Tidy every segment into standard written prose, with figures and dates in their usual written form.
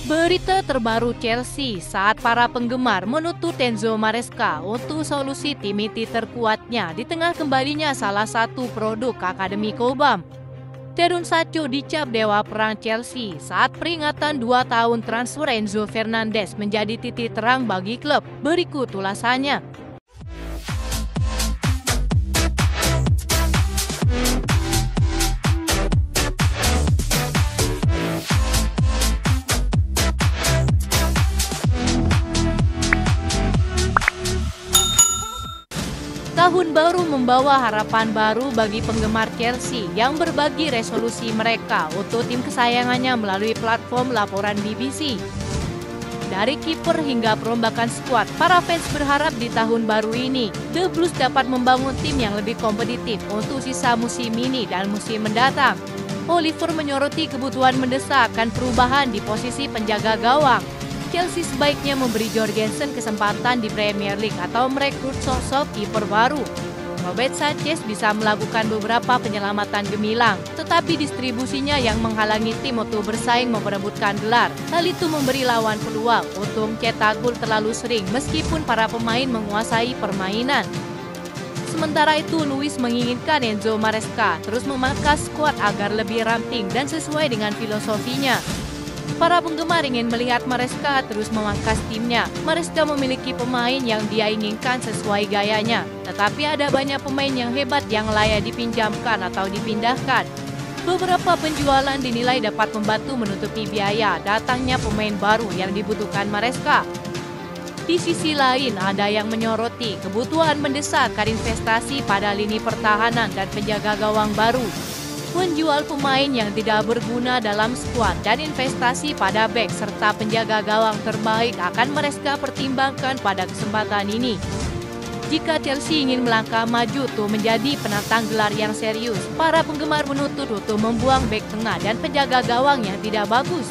Berita terbaru Chelsea saat para penggemar menuntut Enzo Maresca untuk solusi tim inti terkuatnya di tengah kembalinya salah satu produk Akademi Cobham. Jadon Sancho dicap dewa perang Chelsea saat peringatan 2 tahun transfer Enzo Fernandez menjadi titik terang bagi klub. Berikut ulasannya. Tahun baru membawa harapan baru bagi penggemar Chelsea yang berbagi resolusi mereka untuk tim kesayangannya melalui platform laporan BBC. Dari kiper hingga perombakan skuad, para fans berharap di tahun baru ini, The Blues dapat membangun tim yang lebih kompetitif untuk sisa musim ini dan musim mendatang. Oliver menyoroti kebutuhan mendesak akan perubahan di posisi penjaga gawang. Chelsea sebaiknya memberi Jorgensen kesempatan di Premier League atau merekrut sosok kiper baru. Robert Sanchez bisa melakukan beberapa penyelamatan gemilang, tetapi distribusinya yang menghalangi tim untuk bersaing memperebutkan gelar. Hal itu memberi lawan peluang untuk mencetak gol terlalu sering meskipun para pemain menguasai permainan. Sementara itu, Luis menginginkan Enzo Maresca terus memangkas skuad agar lebih ramping dan sesuai dengan filosofinya. Para penggemar ingin melihat Maresca terus memangkas timnya. Maresca memiliki pemain yang dia inginkan sesuai gayanya, tetapi ada banyak pemain yang hebat yang layak dipinjamkan atau dipindahkan. Beberapa penjualan dinilai dapat membantu menutupi biaya datangnya pemain baru yang dibutuhkan Maresca. Di sisi lain, ada yang menyoroti kebutuhan mendesak investasi pada lini pertahanan dan penjaga gawang baru. Menjual pemain yang tidak berguna dalam skuad dan investasi pada bek serta penjaga gawang terbaik akan Maresca pertimbangkan pada kesempatan ini. Jika Chelsea ingin melangkah maju untuk menjadi penantang gelar yang serius, para penggemar menuntut untuk membuang bek tengah dan penjaga gawang yang tidak bagus.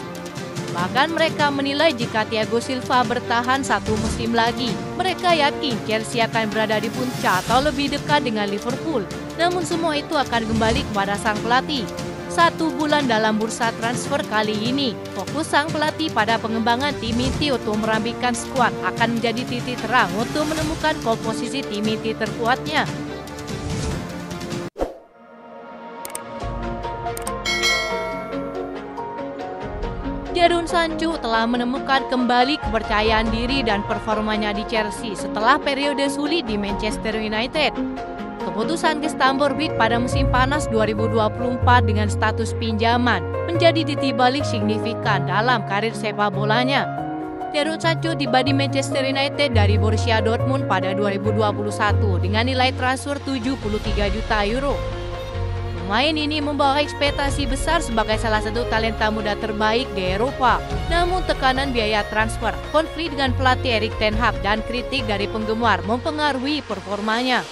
Bahkan mereka menilai jika Thiago Silva bertahan satu musim lagi, mereka yakin Chelsea akan berada di puncak atau lebih dekat dengan Liverpool. Namun semua itu akan kembali kepada sang pelatih. 1 bulan dalam bursa transfer kali ini, fokus sang pelatih pada pengembangan tim inti untuk merampingkan skuad akan menjadi titik terang untuk menemukan komposisi tim inti terkuatnya. Jadon Sancho telah menemukan kembali kepercayaan diri dan performanya di Chelsea setelah periode sulit di Manchester United. Keputusan ke Stamford Bridge pada musim panas 2024 dengan status pinjaman menjadi titik balik signifikan dalam karir sepak bolanya. Jadon Sancho tiba di Manchester United dari Borussia Dortmund pada 2021 dengan nilai transfer 73 juta euro. Pemain ini membawa ekspektasi besar sebagai salah satu talenta muda terbaik di Eropa. Namun tekanan biaya transfer, konflik dengan pelatih Erik ten Hag dan kritik dari penggemar mempengaruhi performanya.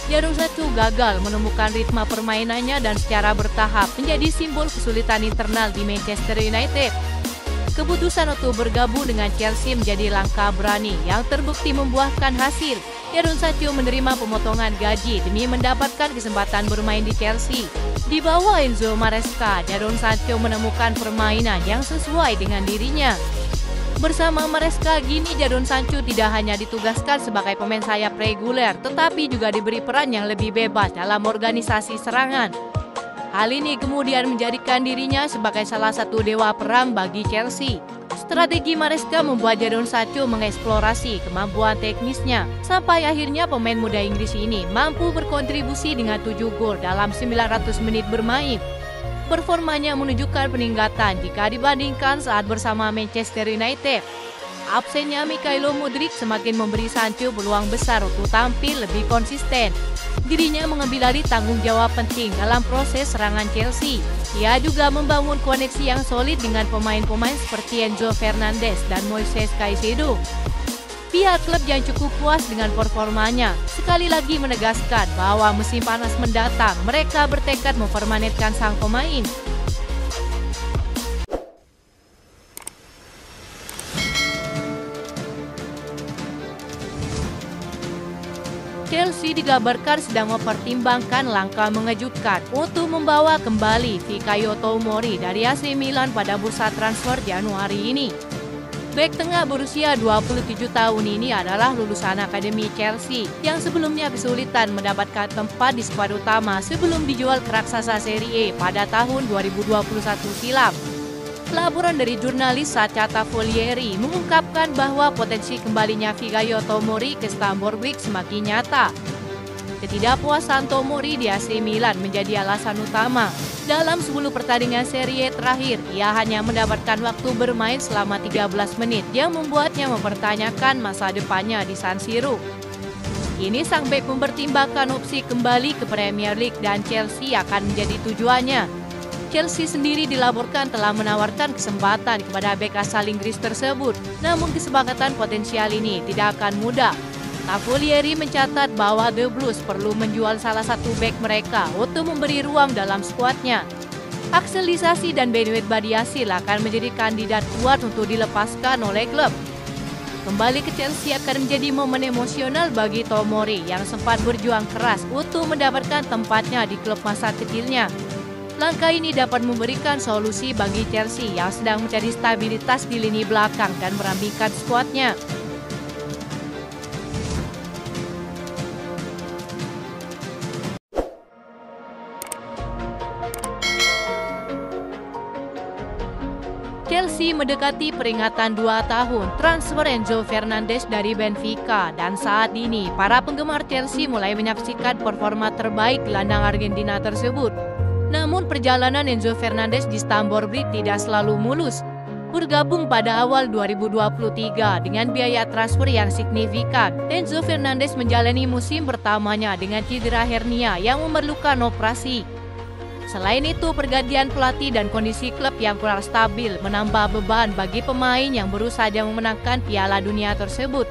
Jadon Sancho gagal menemukan ritme permainannya dan secara bertahap menjadi simbol kesulitan internal di Manchester United. Keputusan untuk bergabung dengan Chelsea menjadi langkah berani yang terbukti membuahkan hasil. Jadon Sancho menerima pemotongan gaji demi mendapatkan kesempatan bermain di Chelsea. Di bawah Enzo Maresca, Jadon Sancho menemukan permainan yang sesuai dengan dirinya. Bersama Maresca, kini Jadon Sancho tidak hanya ditugaskan sebagai pemain sayap reguler, tetapi juga diberi peran yang lebih bebas dalam organisasi serangan. Hal ini kemudian menjadikan dirinya sebagai salah satu dewa perang bagi Chelsea. Strategi Maresca membuat Jadon Sancho mengeksplorasi kemampuan teknisnya, sampai akhirnya pemain muda Inggris ini mampu berkontribusi dengan 7 gol dalam 900 menit bermain. Performanya menunjukkan peningkatan jika dibandingkan saat bersama Manchester United. Absennya Mikhailo Mudryk semakin memberi Sancho peluang besar untuk tampil lebih konsisten. Dirinya mengambil alih tanggung jawab penting dalam proses serangan Chelsea. Ia juga membangun koneksi yang solid dengan pemain-pemain seperti Enzo Fernandez dan Moises Caicedo. Pihak klub yang cukup puas dengan performanya sekali lagi menegaskan bahwa musim panas mendatang mereka bertekad mempermanenkan sang pemain. Chelsea dikabarkan sedang mempertimbangkan langkah mengejutkan untuk membawa kembali Fikayo Tomori dari AC Milan pada bursa transfer Januari ini. Bek tengah berusia 27 tahun ini adalah lulusan Akademi Chelsea yang sebelumnya kesulitan mendapatkan tempat di skuad utama sebelum dijual ke raksasa Serie A pada tahun 2021 silam. Laporan dari jurnalis Sacha Tavolieri mengungkapkan bahwa potensi kembalinya Fikayo Tomori ke Stamford Bridge semakin nyata. Ketidakpuasan Tomori di AC Milan menjadi alasan utama. Dalam 10 pertandingan Serie A terakhir, ia hanya mendapatkan waktu bermain selama 13 menit yang membuatnya mempertanyakan masa depannya di San Siro. Kini sang bek mempertimbangkan opsi kembali ke Premier League dan Chelsea akan menjadi tujuannya. Chelsea sendiri dilaporkan telah menawarkan kesempatan kepada bek asal Inggris tersebut, namun kesepakatan potensial ini tidak akan mudah. Tavolieri mencatat bahwa The Blues perlu menjual salah satu bek mereka untuk memberi ruang dalam skuadnya. Axel Disasi dan Benwet Badiashile akan menjadi kandidat kuat untuk dilepaskan oleh klub. Kembali ke Chelsea akan menjadi momen emosional bagi Tomori yang sempat berjuang keras untuk mendapatkan tempatnya di klub masa kecilnya. Langkah ini dapat memberikan solusi bagi Chelsea yang sedang mencari stabilitas di lini belakang dan merampingkan skuadnya. Chelsea mendekati peringatan 2 tahun transfer Enzo Fernandez dari Benfica dan saat ini para penggemar Chelsea mulai menyaksikan performa terbaik gelandang Argentina tersebut. Namun perjalanan Enzo Fernandez di Stamford Bridge tidak selalu mulus. Bergabung pada awal 2023 dengan biaya transfer yang signifikan, Enzo Fernandez menjalani musim pertamanya dengan cedera hernia yang memerlukan operasi. Selain itu, pergantian pelatih dan kondisi klub yang kurang stabil menambah beban bagi pemain yang baru saja memenangkan Piala Dunia tersebut.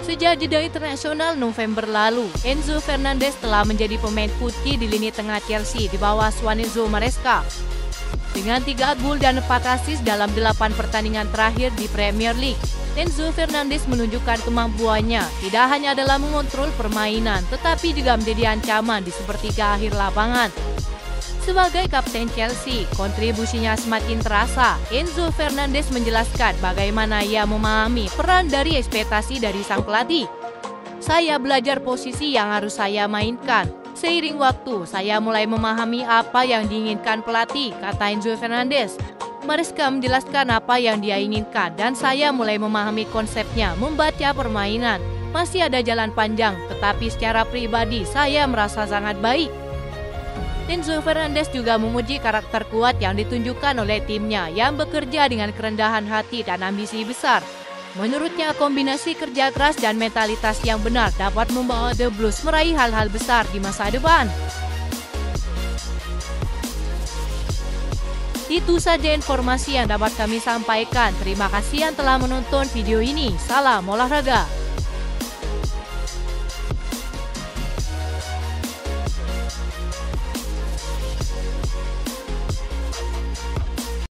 Sejak jeda internasional November lalu, Enzo Fernandez telah menjadi pemain kunci di lini tengah Chelsea di bawah asuhan Enzo Maresca. Dengan 3 gol dan 4 assist dalam 8 pertandingan terakhir di Premier League, Enzo Fernandez menunjukkan kemampuannya tidak hanya dalam mengontrol permainan, tetapi juga menjadi ancaman di sepertiga akhir lapangan. Sebagai kapten Chelsea, kontribusinya semakin terasa. Enzo Fernandez menjelaskan bagaimana ia memahami peran dari ekspektasi dari sang pelatih. Saya belajar posisi yang harus saya mainkan. Seiring waktu, saya mulai memahami apa yang diinginkan pelatih, kata Enzo Fernandez. Maresca menjelaskan apa yang dia inginkan dan saya mulai memahami konsepnya, membaca permainan. Masih ada jalan panjang, tetapi secara pribadi saya merasa sangat baik. Enzo Fernandez juga memuji karakter kuat yang ditunjukkan oleh timnya yang bekerja dengan kerendahan hati dan ambisi besar. Menurutnya, kombinasi kerja keras dan mentalitas yang benar dapat membawa The Blues meraih hal-hal besar di masa depan. Itu saja informasi yang dapat kami sampaikan. Terima kasih yang telah menonton video ini. Salam olahraga.